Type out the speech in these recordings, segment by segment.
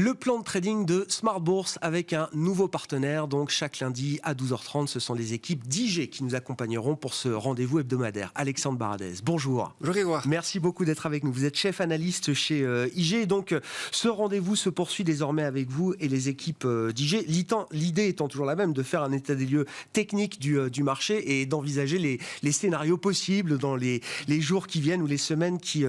Le plan de trading de Smart Bourse avec un nouveau partenaire. Donc chaque lundi à 12h30, ce sont les équipes d'IG qui nous accompagneront pour ce rendez-vous hebdomadaire. Alexandre Baradez, bonjour. Bonjour Grégoire. Merci beaucoup d'être avec nous. Vous êtes chef analyste chez IG. Donc ce rendez-vous se poursuit désormais avec vous et les équipes d'IG. L'idée étant toujours la même, de faire un état des lieux technique du marché et d'envisager les scénarios possibles dans les jours qui viennent ou les semaines qui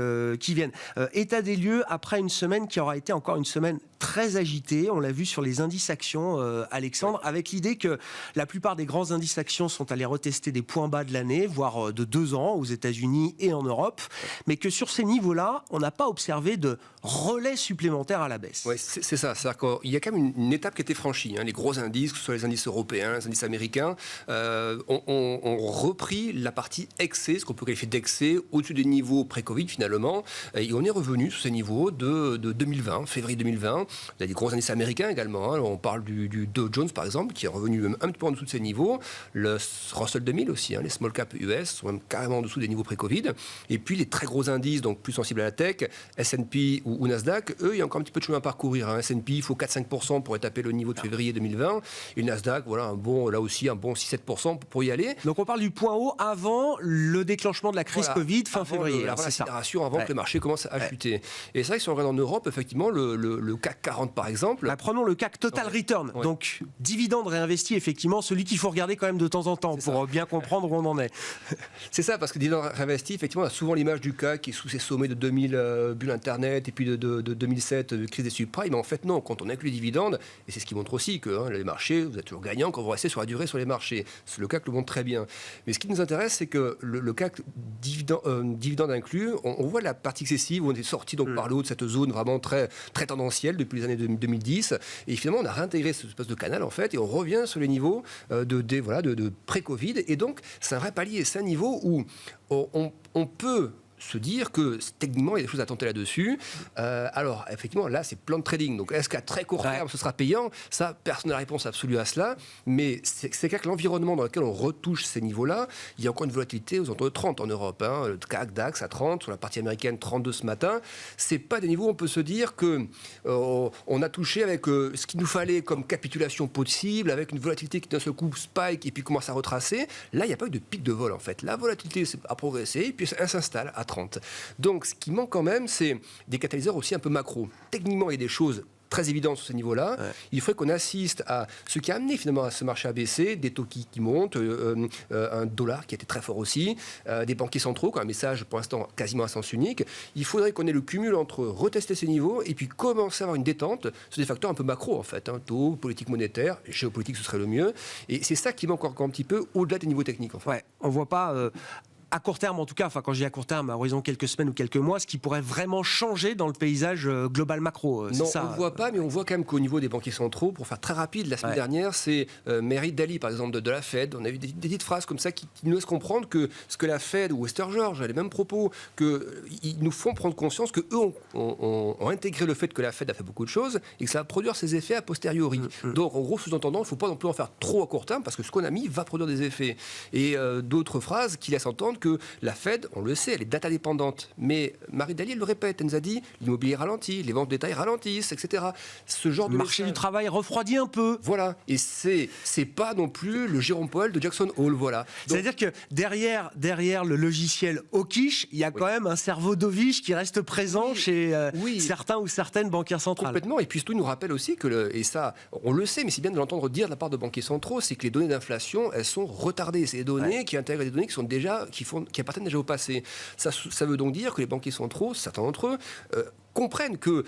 viennent. État des lieux après une semaine qui aura été encore une semaine très agité, on l'a vu sur les indices actions, Alexandre, avec l'idée que la plupart des grands indices actions sont allés retester des points bas de l'année, voire de 2 ans aux États-Unis et en Europe, mais que sur ces niveaux-là, on n'a pas observé de relais supplémentaires à la baisse. Oui, c'est ça. C'est-à-dire qu'il y a quand même une étape qui a été franchie. Les gros indices, que ce soit les indices européens, les indices américains, ont repris la partie excès, ce qu'on peut qualifier d'excès, au-dessus des niveaux pré-Covid finalement, et on est revenu sur ces niveaux de 2020, février 2020. Il y a des gros indices américains également. On parle du Dow Jones, par exemple, qui est revenu même un petit peu en dessous de ces niveaux. Le Russell 2000 aussi, les small cap US sont même carrément en dessous des niveaux pré-Covid. Et puis les très gros indices, donc plus sensibles à la tech, S&P ou Nasdaq, eux, il y a encore un petit peu de chemin à parcourir. S&P, il faut 4-5% pour taper le niveau de février 2020. Et le Nasdaq, voilà, là aussi, un bon 6-7% pour y aller. Donc on parle du point haut avant le déclenchement de la crise Covid, fin février. Avant l'accélération, avant que le marché commence à chuter. Et c'est vrai que si on regarde en Europe, effectivement, le CAC 40 par exemple. Prenons le CAC Total Return. Ouais. Donc, dividende réinvesti, effectivement, celui qu'il faut regarder quand même de temps en temps pour bien comprendre où on en est. C'est ça, parce que dividende réinvesti, effectivement, on a souvent l'image du CAC qui est sous ses sommets de 2000 bulles Internet et puis de 2007, crise des subprimes. Mais en fait, non, quand on inclut les dividendes, et c'est ce qui montre aussi que les marchés, vous êtes toujours gagnant quand vous restez sur la durée sur les marchés. Le CAC le montre très bien. Mais ce qui nous intéresse, c'est que le CAC dividende inclus, on voit la partie excessive où on est sorti donc par le haut de cette zone vraiment très, très tendancielle depuis les années 2010, et finalement on a réintégré ce espèce de canal en fait, et on revient sur les niveaux de pré-Covid, et donc c'est un vrai palier, c'est un niveau où on peut se dire que techniquement il y a des choses à tenter là-dessus. Alors effectivement là c'est plan de trading, donc est-ce qu'à très court terme ce sera payant? Ça, personne n'a la réponse absolue à cela, mais c'est clair que l'environnement dans lequel on retouche ces niveaux-là, il y a encore une volatilité aux alentours de 30 en Europe, le CAC DAX à 30, sur la partie américaine 32 ce matin. C'est pas des niveaux où on peut se dire que on a touché avec ce qu'il nous fallait comme capitulation possible, avec une volatilité qui d'un seul coup spike et puis commence à retracer. Là il n'y a pas eu de pic de vol en fait, la volatilité a progressé et puis elle s'installe à 30. Donc ce qui manque quand même, c'est des catalyseurs aussi un peu macro. Techniquement, il y a des choses très évidentes sur ce niveau-là. Ouais. Il faudrait qu'on assiste à ce qui a amené finalement à ce marché à baisser, des taux qui montent, un dollar qui a été très fort aussi, des banquiers centraux, un message pour l'instant quasiment à sens unique. Il faudrait qu'on ait le cumul entre retester ces niveaux et puis commencer à avoir une détente sur des facteurs un peu macro en fait. Taux, politique monétaire, géopolitique ce serait le mieux. Et c'est ça qui manque encore un petit peu au-delà des niveaux techniques. En fait. Ouais, on ne voit pas... à court terme en tout cas, quand je dis à court terme, à horizon quelques semaines ou quelques mois, ce qui pourrait vraiment changer dans le paysage global macro. Non, ça, on ne voit pas, mais on voit quand même qu'au niveau des banquiers centraux, pour faire très rapide, la semaine dernière, c'est Mary Daly, par exemple, de la Fed. On a eu des petites phrases comme ça qui nous laissent comprendre que ce que la Fed ou Wester George a les mêmes propos, qu'ils nous font prendre conscience qu'eux ont intégré le fait que la Fed a fait beaucoup de choses et que ça va produire ses effets a posteriori. Donc, en gros, sous-entendant, il ne faut pas non plus en faire trop à court terme parce que ce qu'on a mis va produire des effets. Et d'autres phrases qui laissent entendre que la Fed, on le sait, elle est data dépendante. Mais Mary Daly, elle le répète, elle nous a dit l'immobilier ralentit, les ventes de détail ralentissent, etc. Ce genre de marché du travail refroidit un peu. Voilà. Et c'est pas non plus le Jérôme Powell de Jackson Hole. Voilà. C'est-à-dire que derrière le logiciel hawkish, il y a quand même un cerveau dovish qui reste présent chez certains ou certaines banquières centrales. Complètement. Et puis surtout, il nous rappelle aussi que, et ça, on le sait, mais c'est bien de l'entendre dire de la part de banquiers centraux, c'est que les données d'inflation, elles sont retardées. C'est des données qui intègrent des données qui sont déjà, qui appartiennent déjà au passé. Ça veut donc dire que les banquiers centraux, certains d'entre eux, comprennent que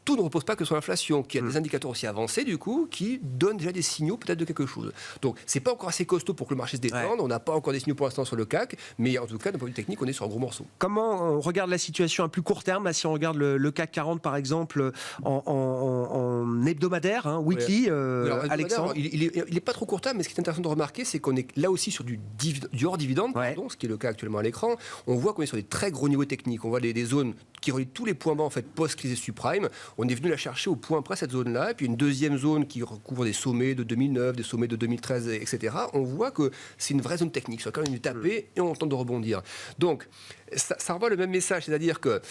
tout ne repose pas que sur l'inflation, qu'il y a des indicateurs aussi avancés, du coup, qui donnent déjà des signaux peut-être de quelque chose. Donc, c'est pas encore assez costaud pour que le marché se détende, on n'a pas encore des signaux pour l'instant sur le CAC, mais en tout cas, d'un point de vue technique, on est sur un gros morceau. Comment on regarde la situation à plus court terme, là, si on regarde le CAC 40, par exemple, en hebdomadaire, weekly, Alexandre? Il n'est pas trop court terme, mais ce qui est intéressant de remarquer, c'est qu'on est là aussi sur du hors dividende, ce qui est le cas actuellement à l'écran. On voit qu'on est sur des très gros niveaux techniques, on voit des zones qui relient tous les points bas en fait post-crise des subprimes. On est venu la chercher au point près cette zone-là, et puis une deuxième zone qui recouvre des sommets de 2009, des sommets de 2013, etc. On voit que c'est une vraie zone technique, sur laquelle on est tapé et on tente de rebondir. Donc, ça renvoie le même message, c'est-à-dire que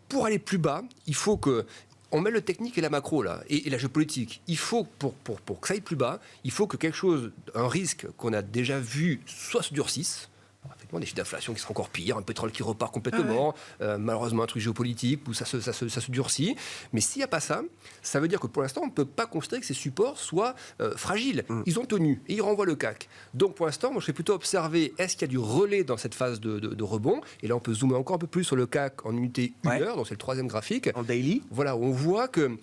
pour aller plus bas, il faut que on met le technique et la macro là, et la géopolitique. Il faut, pour que ça aille plus bas, il faut que quelque chose, un risque qu'on a déjà vu, soit se durcisse. Effectivement, des chiffres d'inflation qui seront encore pires, un pétrole qui repart complètement, malheureusement un truc géopolitique où ça se durcit. Mais s'il n'y a pas ça, ça veut dire que pour l'instant, on ne peut pas considérer que ces supports soient fragiles. Ils ont tenu et ils renvoient le CAC. Donc pour l'instant, moi je serais plutôt observer, est-ce qu'il y a du relais dans cette phase de rebond? Et là, on peut zoomer encore un peu plus sur le CAC en unité 1 heure, donc c'est le troisième graphique. En daily. Voilà, on voit que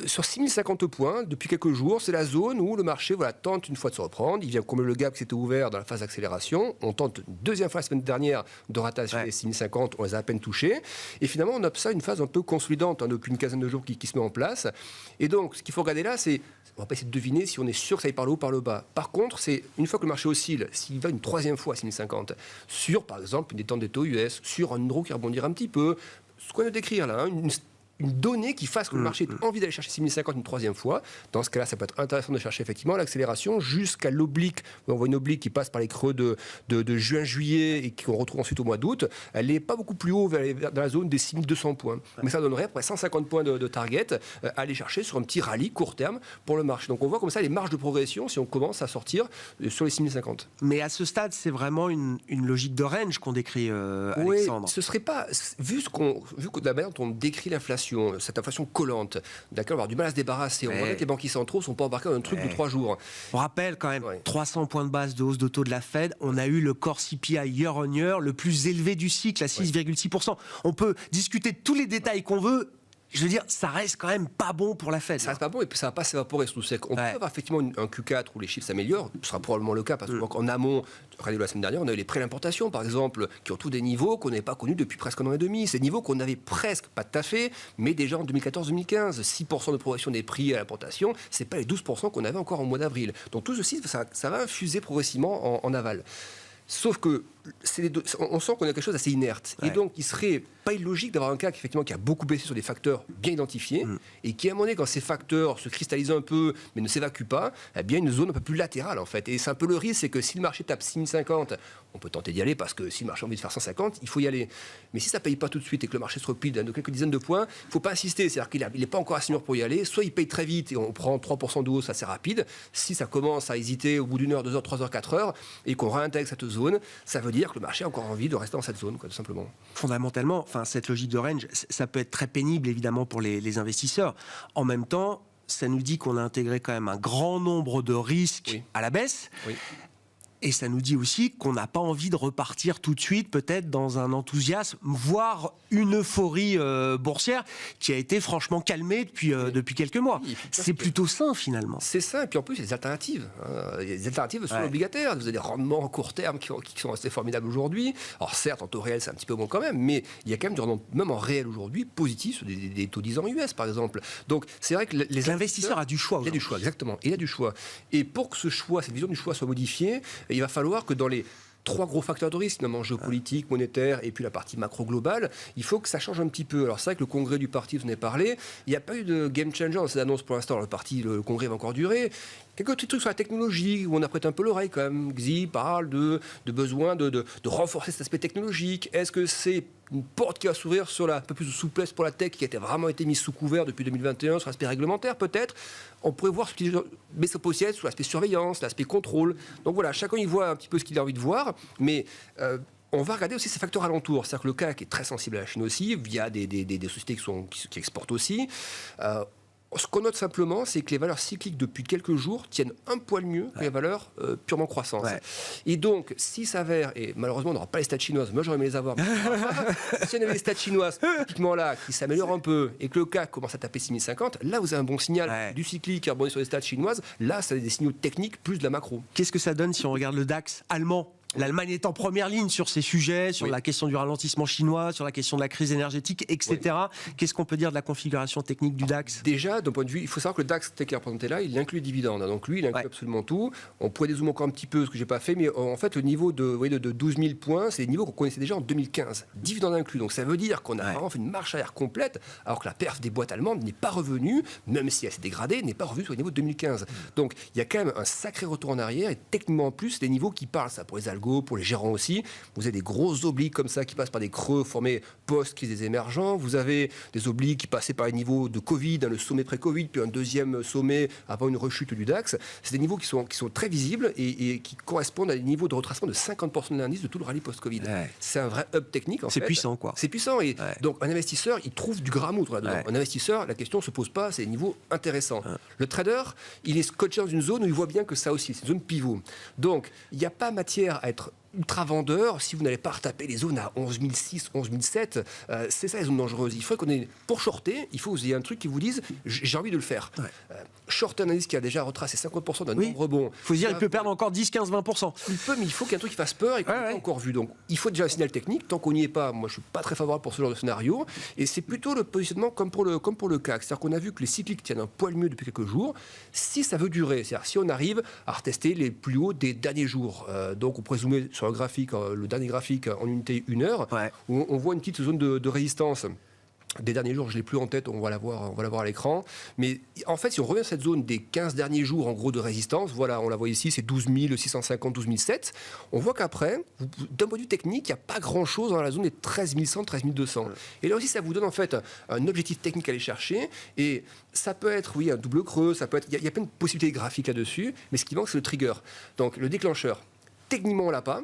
sur 6050 points, depuis quelques jours, c'est la zone où le marché tente une fois de se reprendre. Il vient combler le gap qui s'était ouvert dans la phase d'accélération. On tente deuxième fois la semaine dernière de rattacher les 6050, on les a à peine touchés. Et finalement, on observe une phase un peu consolidante depuis une quinzaine de jours qui se met en place. Et donc, ce qu'il faut regarder là, c'est, on va pas essayer de deviner si on est sûr que ça aille par le haut ou par le bas. Par contre, c'est une fois que le marché oscille, s'il va une troisième fois à 6050, sur par exemple une détente des taux US, sur un euro qui rebondira un petit peu, ce qu'on vient de décrire là, une donnée qui fasse que le marché ait envie d'aller chercher 6050 une troisième fois. Dans ce cas-là, ça peut être intéressant de chercher effectivement l'accélération jusqu'à l'oblique. On voit une oblique qui passe par les creux de juin-juillet et qu'on retrouve ensuite au mois d'août. Elle n'est pas beaucoup plus haut dans la zone des 6200 points. Mais ça donnerait après 150 points de target à aller chercher sur un petit rallye court terme pour le marché. Donc on voit comme ça les marges de progression si on commence à sortir sur les 6050. Mais à ce stade, c'est vraiment une logique de range qu'on décrit, Alexandre. Oui, ce serait pas... Vu que de la manière dont on décrit l'inflation, cette inflation collante, d'accord, on va avoir du mal à se débarrasser. On voit que les banquiers centraux ne sont pas embarqués dans un truc de 3 jours. On rappelle quand même, 300 points de base de hausse de taux de la Fed. On a eu le core CPI year on year, le plus élevé du cycle à 6,6%. On peut discuter de tous les détails qu'on veut. Je veux dire, ça reste quand même pas bon pour la Fed. Ça reste pas bon et puis ça va pas s'évaporer. On peut avoir effectivement un Q4 où les chiffres s'améliorent. Ce sera probablement le cas parce qu'en amont, regardez la semaine dernière, on a eu les prêts d'importation par exemple, qui ont tous des niveaux qu'on n'avait pas connus depuis presque un an et demi. Ces niveaux qu'on avait presque, pas tout à fait, mais déjà en 2014-2015. 6% de progression des prix à l'importation, c'est pas les 12% qu'on avait encore au mois d'avril. Donc tout ceci, ça va infuser progressivement en aval. Sauf que on sent qu'on a quelque chose d'assez inerte. Et donc, il serait pas illogique d'avoir un CAC effectivement qui a beaucoup baissé sur des facteurs bien identifiés et qui, à un moment donné, quand ces facteurs se cristallisent un peu mais ne s'évacuent pas, eh bien une zone un peu plus latérale en fait. Et c'est un peu le risque, c'est que si le marché tape 6050, on peut tenter d'y aller parce que si le marché a envie de faire 150, il faut y aller. Mais si ça ne paye pas tout de suite et que le marché se replie de quelques dizaines de points, il ne faut pas insister. C'est-à-dire qu'il n'est pas encore assez mûr pour y aller. Soit il paye très vite et on prend 3% de hausse assez rapide. Si ça commence à hésiter au bout d'une heure, 2 heures, 3 heures, 4 heures et qu'on réintègre cette zone, ça veut dire que le marché a encore envie de rester dans cette zone, quoi, tout simplement. Fondamentalement, cette logique de range, ça peut être très pénible évidemment pour les investisseurs. En même temps, ça nous dit qu'on a intégré quand même un grand nombre de risques à la baisse. Oui. Et ça nous dit aussi qu'on n'a pas envie de repartir tout de suite, peut-être dans un enthousiasme, voire une euphorie boursière qui a été franchement calmée depuis quelques mois. C'est plutôt sain finalement. C'est ça, et puis en plus, il y a des alternatives. Les alternatives sont obligataires. Vous avez des rendements en court terme qui sont assez formidables aujourd'hui. Alors certes, en taux réel, c'est un petit peu bon quand même, mais il y a quand même du rendement, même en réel aujourd'hui, positif sur des taux 10 ans US par exemple. Donc c'est vrai que l'investisseur a du choix. Il a du choix, exactement. Il a du choix. Et pour que ce choix, cette vision du choix soit modifiée, il va falloir que dans les 3 gros facteurs de risque, notamment géopolitique, monétaire et puis la partie macro-globale, il faut que ça change un petit peu. Alors c'est vrai que le congrès du parti, vous en avez parlé, il n'y a pas eu de game changer dans ces annonces pour l'instant. Le congrès va encore durer. Quelques petits trucs sur la technologie, où on apprête un peu l'oreille quand même. Xi parle de besoin de renforcer cet aspect technologique. Est-ce que c'est une porte qui va s'ouvrir sur un peu plus de souplesse pour la tech qui a vraiment été mise sous couvert depuis 2021 sur l'aspect réglementaire peut-être? On pourrait voir ce qui met sa pochette sur l'aspect surveillance, l'aspect contrôle. Donc voilà, chacun y voit un petit peu ce qu'il a envie de voir, mais on va regarder aussi ces facteurs alentours. C'est-à-dire que le CAC est très sensible à la Chine aussi, via des sociétés qui exportent aussi. Ce qu'on note simplement, c'est que les valeurs cycliques depuis quelques jours tiennent un poil mieux que les valeurs purement croissance. Ouais. Et donc, s'il s'avère, et malheureusement on n'aura pas les stats chinoises, moi j'aurais aimé les avoir, si on avait les stats chinoises typiquement là, qui s'améliorent un peu, et que le CAC commence à taper 6050, là vous avez un bon signal du cyclique qui rebondit sur les stats chinoises, là ça a des signaux techniques plus de la macro. Qu'est-ce que ça donne si on regarde le DAX allemand ? L'Allemagne est en première ligne sur ces sujets, sur la question du ralentissement chinois, sur la question de la crise énergétique, etc. Oui. Qu'est-ce qu'on peut dire de la configuration technique du DAX ? Déjà, d'un point de vue, il faut savoir que le DAX tel qu'il est représenté là, il inclut les dividendes. Donc lui, il inclut absolument tout. On pourrait dézoomer encore un petit peu, ce que j'ai pas fait, mais en fait, le niveau de 12 000 points, c'est des niveaux qu'on connaissait déjà en 2015. Dividendes inclus. Donc ça veut dire qu'on a vraiment fait une marche arrière complète, alors que la perf des boîtes allemandes n'est pas revenue, même si elle s'est dégradée, n'est pas revenue sur les niveaux de 2015. Donc il y a quand même un sacré retour en arrière, et techniquement en plus, des niveaux qui parlent ça pour les algos. algos, pour les gérants aussi. Vous avez des grosses obliques comme ça qui passent par des creux formés post-crise des émergents. Vous avez des obliques qui passaient par les niveaux de Covid, le sommet pré-Covid, puis un deuxième sommet avant une rechute du DAX. C'est des niveaux qui sont très visibles et qui correspondent à des niveaux de retracement de 50% de l'indice de tout le rallye post-Covid. Ouais. C'est un vrai up technique en fait. C'est puissant quoi. C'est puissant et donc un investisseur, il trouve du grammout là-dedans. Ouais. Un investisseur, la question ne se pose pas, c'est des niveaux intéressants. Le trader, il est scotché dans une zone où il voit bien que ça aussi, c'est une zone pivot. Donc, il n'y a pas matière à être ultra vendeur si vous n'allez pas retaper les zones à 11 006, 11 007. C'est ça les zones dangereuses. Il faut qu'on ait, pour shorter, il faut que vous ayez un truc qui vous dise j'ai envie de le faire. Shorter un indice qui a déjà retracé 50% d'un nombre rebond. Il faut se dire il peut perdre encore 10, 15, 20%. Il peut, mais il faut qu'il y ait un truc qui fasse peur et qu'on n'ait pas encore vu. Donc, il faut déjà un signal technique. Tant qu'on n'y est pas, moi, je suis pas très favorable pour ce genre de scénario. Et c'est plutôt le positionnement comme pour le CAC. C'est-à-dire qu'on a vu que les cycliques tiennent un poil mieux depuis quelques jours. Si ça veut durer, c'est-à-dire si on arrive à retester les plus hauts des derniers jours. Donc, on pourrait zoomer sur un graphique, le dernier graphique en unité 1 heure, où on voit une petite zone de résistance. Des derniers jours, je ne l'ai plus en tête, on va la voir à l'écran. Mais en fait, si on revient à cette zone des 15 derniers jours en gros de résistance, voilà, on la voit ici, c'est 12 650, 12 007. On voit qu'après, d'un point de vue technique, il n'y a pas grand-chose dans la zone des 13 100, 13 200. Et là aussi, ça vous donne en fait un objectif technique à aller chercher. Et ça peut être, oui, un double creux, ça peut être, il y a plein de possibilités graphiques là-dessus. Mais ce qui manque, c'est le trigger. Donc, le déclencheur, techniquement, on ne l'a pas.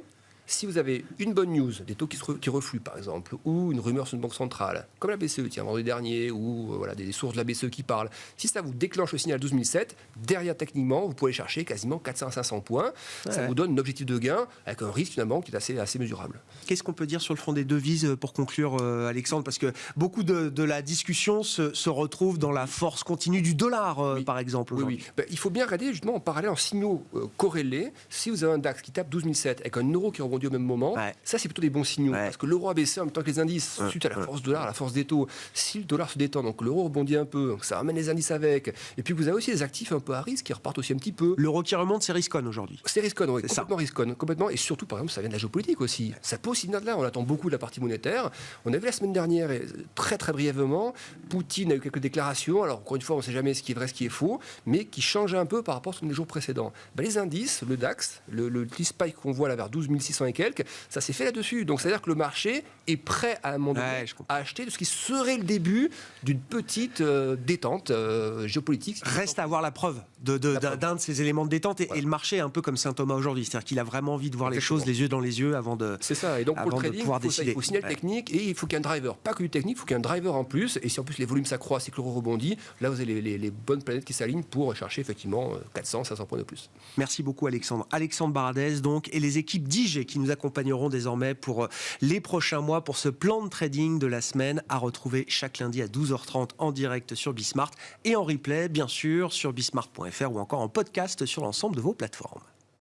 Si vous avez une bonne news, des taux qui refluent par exemple, ou une rumeur sur une banque centrale, comme la BCE, tiens, vendredi dernier, ou voilà, des sources de la BCE qui parlent, si ça vous déclenche le signal 12 007, derrière techniquement, vous pouvez chercher quasiment 400 à 500 points. Ça vous donne un objectif de gain avec un risque finalement qui est assez mesurable. Qu'est-ce qu'on peut dire sur le front des devises pour conclure, Alexandre? Parce que beaucoup de la discussion se retrouve dans la force continue du dollar, par exemple. Oui. Ben, il faut bien regarder justement en parallèle, en signaux corrélés. Si vous avez un DAX qui tape 12 007 avec un euro qui rebondit au même moment, ça c'est plutôt des bons signaux. Parce que l'euro a baissé en même temps que les indices, suite à la force dollar, à la force des taux. Si le dollar se détend, donc l'euro rebondit un peu, ça ramène les indices avec. Et puis vous avez aussi des actifs un peu à risque qui repartent aussi un petit peu. L'euro qui remonte, c'est riscon aujourd'hui. C'est riscon, oui, complètement riscon, complètement. Et surtout, par exemple, ça vient de la géopolitique aussi. Ça peut aussi venir de là. On attend beaucoup de la partie monétaire. On a vu la semaine dernière, très très brièvement, Poutine a eu quelques déclarations. Alors encore une fois, on ne sait jamais ce qui est vrai, ce qui est faux, mais qui changeait un peu par rapport à les jours précédents. Ben, les indices, le DAX, le petit spike qu'on voit là vers 12 600 et quelques, ça s'est fait là-dessus. Donc, c'est-à-dire que le marché est prêt à un moment donné à acheter de ce qui serait le début d'une petite détente géopolitique. Reste à avoir la preuve d'un de ces éléments de détente. Et le marché est un peu comme Saint Thomas aujourd'hui. C'est-à-dire qu'il a vraiment envie de voir les choses les yeux dans les yeux avant de C'est ça. Et donc, pour le trading, il faut signal technique et il faut qu'il y ait un driver. Pas que du technique, il faut qu'il y ait un driver en plus. Et si en plus les volumes s'accroissent et que l'euro rebondit, là, vous avez les bonnes planètes qui s'alignent pour chercher effectivement 400, 500 points de plus. Merci beaucoup, Alexandre. Alexandre Baradez, donc, et les équipes d'IG qui nous accompagneront désormais pour les prochains mois pour ce plan de trading de la semaine à retrouver chaque lundi à 12h30 en direct sur Bismart et en replay, bien sûr, sur bismart.fr ou encore en podcast sur l'ensemble de vos plateformes.